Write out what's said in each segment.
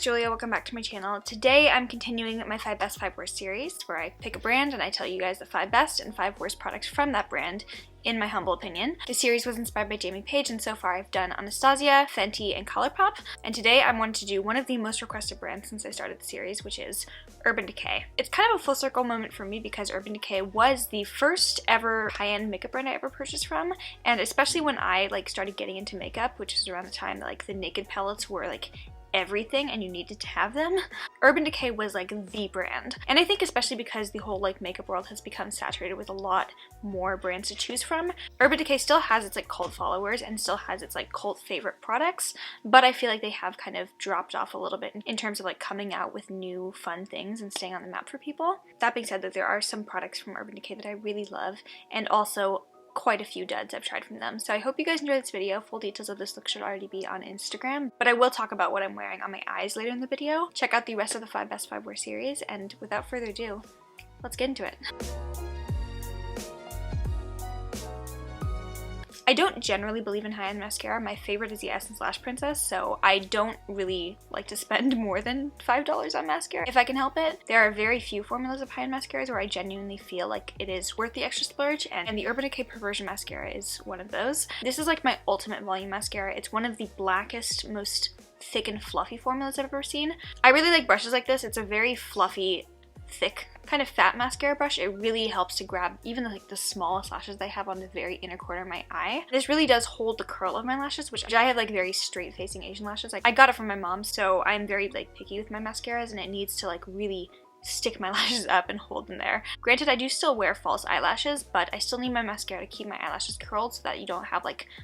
Julia, welcome back to my channel. Today I'm continuing my 5 best 5 worst series where I pick a brand and I tell you guys the 5 best and 5 worst products from that brand in my humble opinion. The series was inspired by Jamie Page and so far I've done Anastasia, Fenty, and Colourpop, and today I wanted to do one of the most requested brands since I started the series, which is Urban Decay. It's kind of a full circle moment for me because Urban Decay was the first ever high-end makeup brand I ever purchased from, and especially when I started getting into makeup, which is around the time that the Naked palettes were everything and you needed to have them. Urban Decay was the brand. And I think especially because the whole makeup world has become saturated with a lot more brands to choose from, Urban Decay still has its cult followers and still has its cult favorite products, but I feel like they have kind of dropped off a little bit in terms of coming out with new fun things and staying on the map for people. That being said, that there are some products from Urban Decay that I really love, and also quite a few duds I've tried from them. So I hope you guys enjoyed this video. Full details of this look should already be on Instagram, but I will talk about what I'm wearing on my eyes later in the video. Check out the rest of the 5 best 5 worst series, and without further ado, let's get into it. I don't generally believe in high-end mascara. My favorite is the Essence Lash Princess, so I don't really like to spend more than $5 on mascara if I can help it. There are very few formulas of high-end mascaras where I genuinely feel like it is worth the extra splurge, and the Urban Decay Perversion mascara is one of those. This is my ultimate volume mascara. It's one of the blackest, most thick and fluffy formulas I've ever seen. I really like brushes like this. It's a very fluffy, thick, kind of fat mascara brush. It really helps to grab even the smallest lashes that I have on the very inner corner of my eye. This really does hold the curl of my lashes, which I have very straight facing Asian lashes. I got it from my mom, so I'm very picky with my mascaras, and it needs to really stick my lashes up and hold them there. Granted, I do still wear false eyelashes, but I still need my mascara to keep my eyelashes curled so that you don't have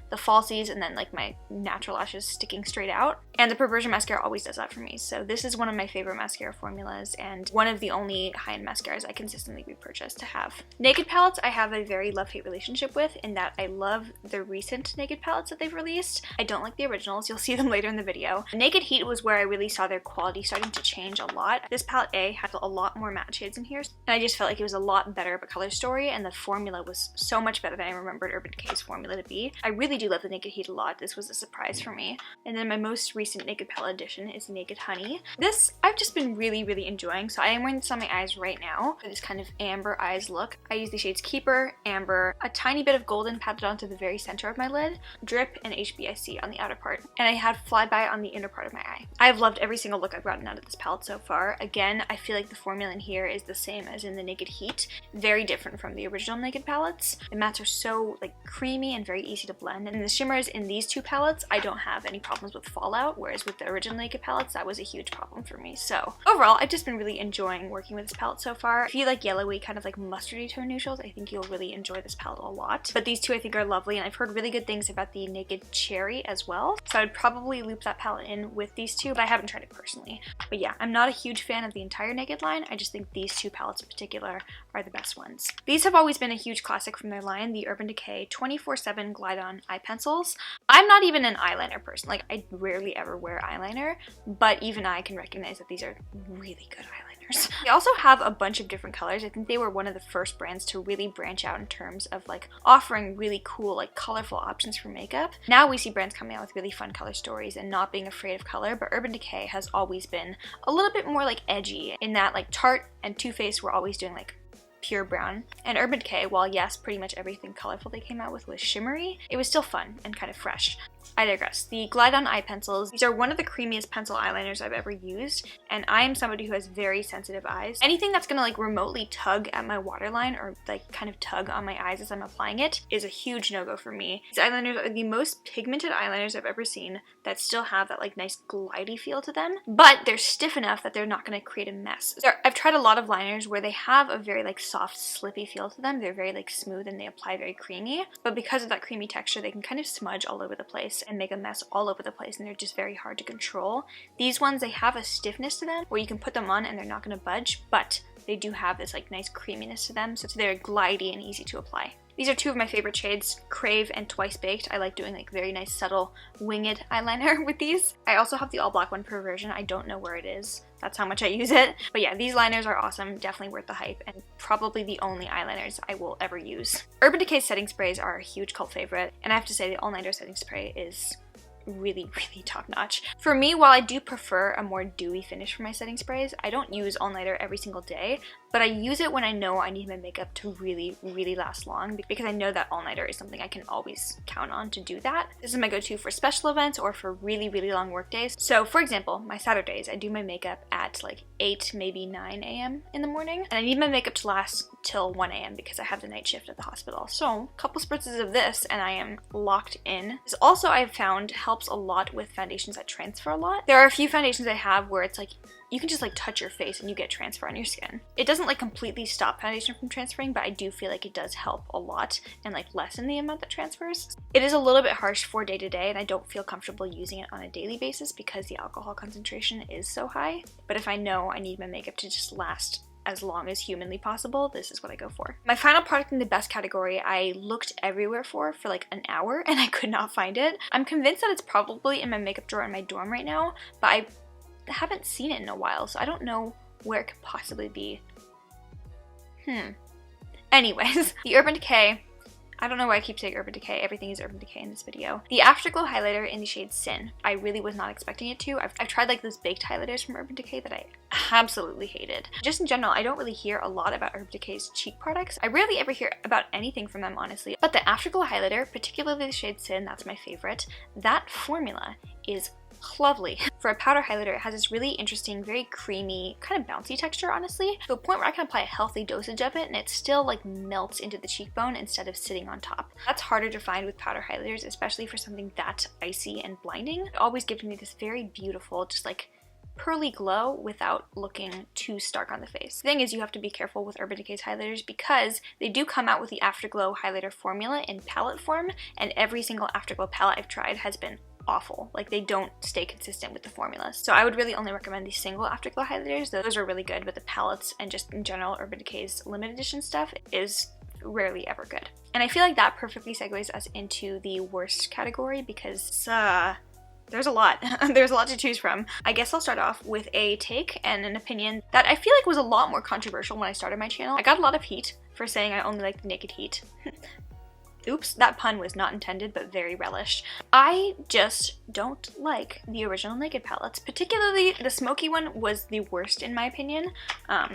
the falsies and then my natural lashes sticking straight out. And the Perversion mascara always does that for me. So this is one of my favorite mascara formulas and one of the only high-end mascaras I consistently repurchase to have. Naked palettes I have a very love-hate relationship with, in that I love the recent Naked palettes that they've released. I don't like the originals. You'll see them later in the video. Naked Heat was where I really saw their quality starting to change a lot. This palette A had a lot more matte shades in here, and I just felt like it was a lot better of a color story, and the formula was so much better than I remembered Urban Decay's formula to be. I really do love the Naked Heat a lot. This was a surprise for me. And then my most recent Naked palette edition is Naked Honey. This I've just been really enjoying, so I am wearing this on my eyes right now for this kind of amber eyes look. I use the shades Keeper, Amber, a tiny bit of golden patted onto the very center of my lid, Drip, and HBIC on the outer part, and I had Flyby on the inner part of my eye. I've loved every single look I've gotten out of this palette so far. Again, I feel like the formula in here is the same as in the Naked Heat, very different from the original Naked palettes. The mattes are so creamy and very easy to blend, and the shimmers in these two palettes I don't have any problems with fallout, whereas with the original Naked palettes that was a huge problem for me. So overall, I've just been really enjoying working with this palette so far. If you like yellowy kind of mustardy tone neutrals, I think you'll really enjoy this palette a lot. But these two I think are lovely, and I've heard really good things about the Naked Cherry as well, so I'd probably loop that palette in with these two, but I haven't tried it personally. But yeah, I'm not a huge fan of the entire Naked line. I just think these two palettes in particular are the best ones. These have always been a huge classic from their line, the Urban Decay 24/7 Glide On Eye Pencils. I'm not even an eyeliner person. I rarely ever wear eyeliner, but even I can recognize that these are really good eyeliners. They also have a bunch of different colors. I think they were one of the first brands to really branch out in terms of offering really cool colorful options for makeup. Now we see brands coming out with really fun color stories and not being afraid of color, but Urban Decay has always been a little bit more edgy, in that Tarte and Too Faced were always doing pure brown. And Urban Decay, while yes, pretty much everything colorful they came out with was shimmery, it was still fun and kind of fresh. I digress. The Glide On Eye Pencils, these are one of the creamiest pencil eyeliners I've ever used, and I am somebody who has very sensitive eyes. Anything that's gonna remotely tug at my waterline or kind of tug on my eyes as I'm applying it is a huge no-go for me. These eyeliners are the most pigmented eyeliners I've ever seen that still have that nice glidey feel to them, but they're stiff enough that they're not gonna create a mess. So I've tried a lot of liners where they have a very soft, slippy feel to them. They're very smooth and they apply very creamy, but because of that creamy texture, they can kind of smudge all over the place and make a mess all over the place, and they're just very hard to control. These ones, they have a stiffness to them where you can put them on and they're not going to budge, but they do have this nice creaminess to them, so they're glidey and easy to apply. These are two of my favorite shades, Krave and Twice Baked. I like doing very nice subtle winged eyeliner with these. I also have the all black one, Perversion. I don't know where it is. That's how much I use it. But yeah, these liners are awesome, definitely worth the hype, and probably the only eyeliners I will ever use. Urban Decay setting sprays are a huge cult favorite, and I have to say the All Nighter setting spray is really, really top notch. For me, while I do prefer a more dewy finish for my setting sprays, I don't use all-nighter every single day, but I use it when I know I need my makeup to really, really last long, because I know that all-nighter is something I can always count on to do that. This is my go-to for special events or for really, really long work days. So for example, my Saturdays, I do my makeup at like 8, maybe 9 a.m. in the morning, and I need my makeup to last till 1 a.m. because I have the night shift at the hospital. So a couple spritzes of this and I am locked in. This also I've found helps a lot with foundations that transfer a lot. There are a few foundations I have where it's like you can just like touch your face and you get transfer on your skin. It doesn't like completely stop foundation from transferring, but I do feel like it does help a lot and like lessen the amount that transfers. It is a little bit harsh for day to day and I don't feel comfortable using it on a daily basis because the alcohol concentration is so high. But if I know I need my makeup to just last as long as humanly possible, this is what I go for. My final product in the best category, I looked everywhere for like an hour and I could not find it. I'm convinced that it's probably in my makeup drawer in my dorm right now, but I haven't seen it in a while, so I don't know where it could possibly be. Anyways, the Urban Decay, I don't know why I keep saying Urban Decay, everything is Urban Decay in this video. The Afterglow highlighter in the shade Sin. I really was not expecting it to. I've tried like those baked highlighters from Urban Decay that I absolutely hated. Just in general, I don't really hear a lot about Urban Decay's cheek products. I rarely ever hear about anything from them, honestly. But the Afterglow highlighter, particularly the shade Sin, that's my favorite. That formula is lovely. For a powder highlighter, it has this really interesting, very creamy, kind of bouncy texture, honestly, to a point where I can apply a healthy dosage of it and it still like melts into the cheekbone instead of sitting on top. That's harder to find with powder highlighters, especially for something that icy and blinding. It always gives me this very beautiful, just like pearly glow without looking too stark on the face. The thing is, you have to be careful with Urban Decay's highlighters because they do come out with the Afterglow highlighter formula in palette form, and every single Afterglow palette I've tried has been awful. Like, they don't stay consistent with the formulas. So I would really only recommend the single Afterglow highlighters. Those are really good, but the palettes and just in general Urban Decay's limited edition stuff is rarely ever good. And I feel like that perfectly segues us into the worst category because there's a lot. There's a lot to choose from. I guess I'll start off with a take and an opinion that I feel like was a lot more controversial when I started my channel. I got a lot of heat for saying I only like the naked heat. Oops, that pun was not intended, but very relished. I just don't like the original Naked palettes. Particularly, the smoky one was the worst in my opinion.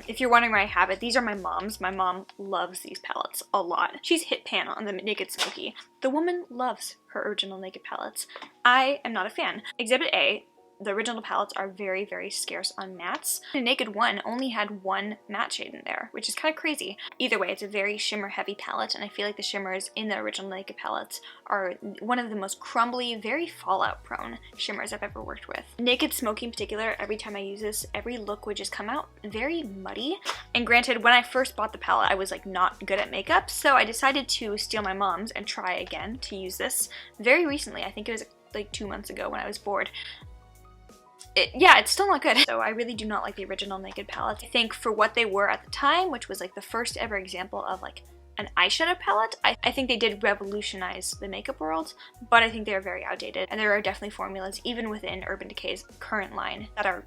If you're wondering where I have it, these are my mom's. My mom loves these palettes a lot. She's hit pan on the Naked Smoky. The woman loves her original Naked palettes. I am not a fan. Exhibit A, the original palettes are very, very scarce on mattes. The Naked one only had one matte shade in there, which is kind of crazy. Either way, it's a very shimmer heavy palette, and I feel like the shimmers in the original Naked palettes are one of the most crumbly, very fallout prone shimmers I've ever worked with. Naked Smoky in particular, every time I use this, every look would just come out very muddy. And granted, when I first bought the palette, I was like not good at makeup, so I decided to steal my mom's and try again to use this very recently. I think it was like 2 months ago when I was bored. Yeah, it's still not good. So I really do not like the original Naked palettes. I think for what they were at the time, which was like the first ever example of like an eyeshadow palette, I think they did revolutionize the makeup world, but I think they are very outdated. And there are definitely formulas, even within Urban Decay's current line, that are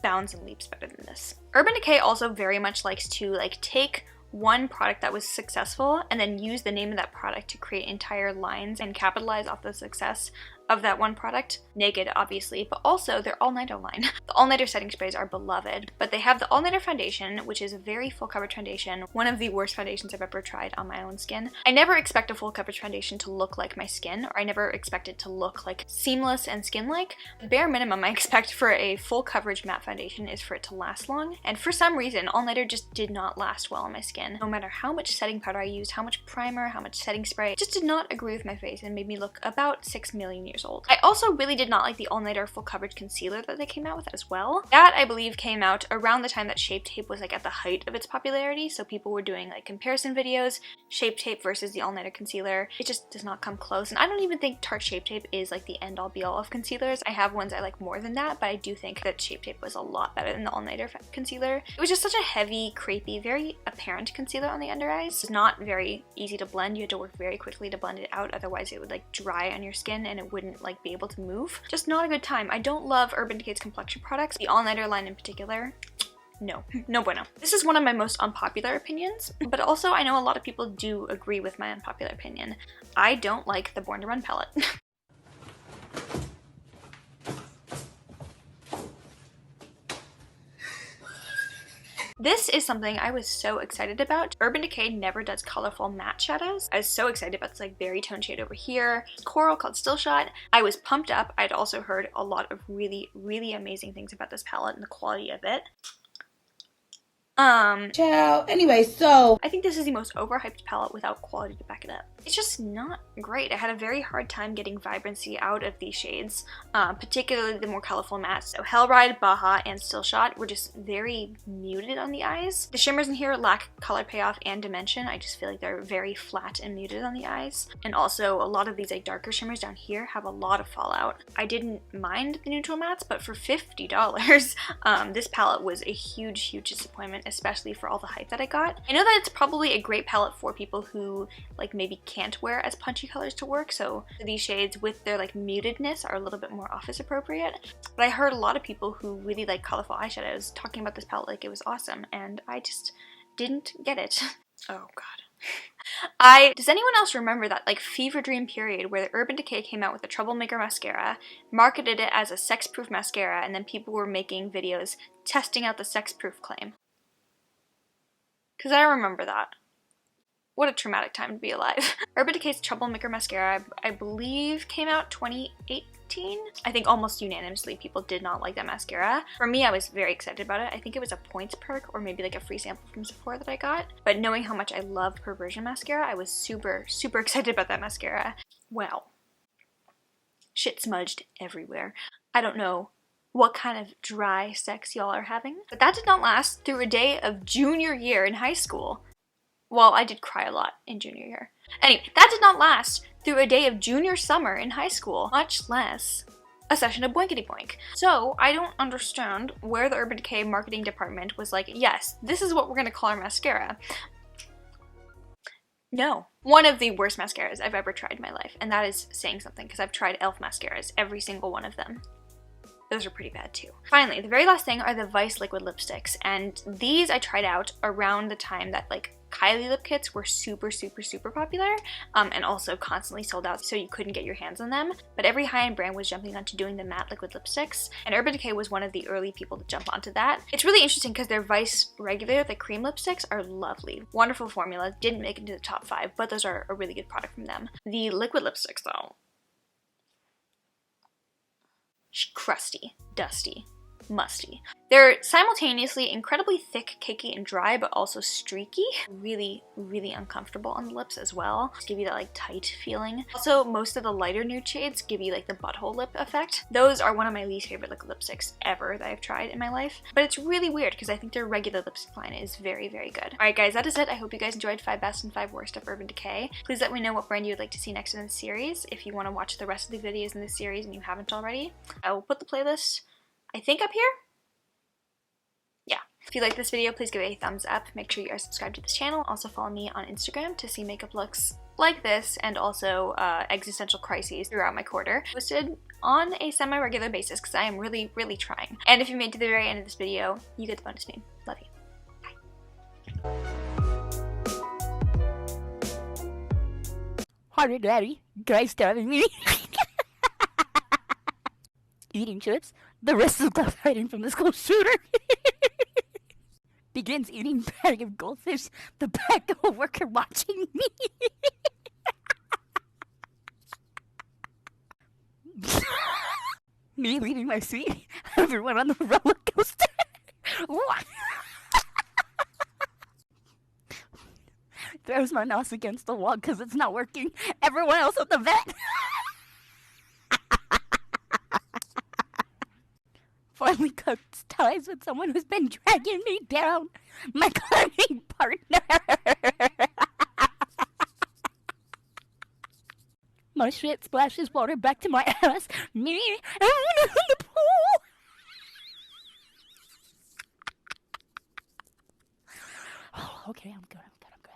bounds and leaps better than this. Urban Decay also very much likes to like take one product that was successful and then use the name of that product to create entire lines and capitalize off the success of that one product. Naked, obviously, but also their all-nighter line. The all-nighter setting sprays are beloved, but they have the all-nighter foundation, which is a very full coverage foundation, one of the worst foundations I've ever tried on my own skin. I never expect a full coverage foundation to look like my skin, or I never expect it to look like seamless and skin-like. The bare minimum I expect for a full coverage matte foundation is for it to last long, and for some reason, all-nighter just did not last well on my skin. No matter how much setting powder I used, how much primer, how much setting spray, it just did not agree with my face and made me look about 6 million years old. I also really did not like the all-nighter full coverage concealer that they came out with as well. That, I believe, came out around the time that Shape Tape was like at the height of its popularity, so people were doing like comparison videos, Shape Tape versus the all-nighter concealer. It just does not come close, and I don't even think Tarte Shape Tape is like the end-all be-all of concealers. I have ones I like more than that, but I do think that Shape Tape was a lot better than the all-nighter concealer. It was just such a heavy, crepey, very apparent concealer on the under eyes. It's not very easy to blend. You had to work very quickly to blend it out, otherwise it would like dry on your skin and it wouldn't like be able to move. Just not a good time. I don't love Urban Decay's complexion products. The all-nighter line in particular, no bueno. This is one of my most unpopular opinions, but also I know a lot of people do agree with my unpopular opinion. I don't like the Born to Run palette. This is something I was so excited about. Urban Decay never does colorful matte shadows. I was so excited about this like berry tone shade over here. Coral called Still Shot. I was pumped up. I'd also heard a lot of really, really amazing things about this palette and the quality of it. Ciao. Anyway, so I think this is the most overhyped palette without quality to back it up. It's just not great. I had a very hard time getting vibrancy out of these shades, particularly the more colorful mattes. So Hellride, Baja, and Still Shot were just very muted on the eyes. The shimmers in here lack color payoff and dimension. I just feel like they're very flat and muted on the eyes. And also a lot of these like darker shimmers down here have a lot of fallout. I didn't mind the neutral mattes, but for $50, this palette was a huge, huge disappointment, especially for all the hype that I got. I know that it's probably a great palette for people who like maybe can't wear as punchy colors to work, so these shades with their like mutedness are a little bit more office appropriate. But I heard a lot of people who really like colorful eyeshadows talking about this palette like it was awesome, and I just didn't get it. Oh god. Does anyone else remember that like fever dream period where the Urban Decay came out with the Troublemaker mascara, marketed it as a sex-proof mascara, and then people were making videos testing out the sex-proof claim? Because I remember that. What a traumatic time to be alive. Urban Decay's Troublemaker mascara, I believe, came out 2018. I think almost unanimously people did not like that mascara. For me, I was very excited about it. I think it was a points perk or maybe like a free sample from Sephora that I got. But knowing how much I love Perversion mascara, I was super, super excited about that mascara. Wow. Shit smudged everywhere. I don't know what kind of dry sex y'all are having. But that did not last through a day of junior year in high school. Well, I did cry a lot in junior year. Anyway, that did not last through a day of junior summer in high school, much less a session of Boinkity Boink. So I don't understand where the Urban Decay marketing department was like, yes, this is what we're gonna call our mascara. No. One of the worst mascaras I've ever tried in my life, and that is saying something because I've tried e.l.f. mascaras, every single one of them. Those are pretty bad too. Finally, the very last thing are the Vice liquid lipsticks, and these I tried out around the time that like Kylie lip kits were super, super, super popular, and also constantly sold out, so you couldn't get your hands on them. But every high-end brand was jumping onto doing the matte liquid lipsticks, and Urban Decay was one of the early people to jump onto that. It's really interesting because their Vice regular, the cream lipsticks, are lovely. Wonderful formula, didn't make it into the top 5, but those are a really good product from them. The liquid lipsticks though, crusty, dusty, musty. They're simultaneously incredibly thick, cakey, and dry, but also streaky. Really, really uncomfortable on the lips as well. Just give you that like tight feeling. Also, most of the lighter nude shades give you like the butthole lip effect. Those are one of my least favorite liquid lipsticks ever that I've tried in my life. But it's really weird because I think their regular lipstick line is very, very good. Alright guys, that is it. I hope you guys enjoyed 5 best and 5 worst of Urban Decay. Please let me know what brand you would like to see next in this series. If you want to watch the rest of the videos in this series and you haven't already, I will put the playlist, I think, up here? Yeah. If you like this video, please give it a thumbs up. Make sure you are subscribed to this channel. Also follow me on Instagram to see makeup looks like this and also existential crises throughout my quarter, posted on a semi-regular basis because I am really, really trying. And if you made it to the very end of this video, you get the bonus meme. Love you. Bye. Harder, Daddy. Guy's stabbing me. Eating chips. The rest is glass hiding from the school shooter. Begins eating bag of goldfish. The back of a worker watching me. Me leaving my seat. Everyone on the roller coaster. Throws my nose against the wall because it's not working. Everyone else at the vet. Finally cuts ties with someone who's been dragging me down. My climbing partner. My shit splashes water back to my ass. Me, I'm in the pool. Oh, okay, I'm good.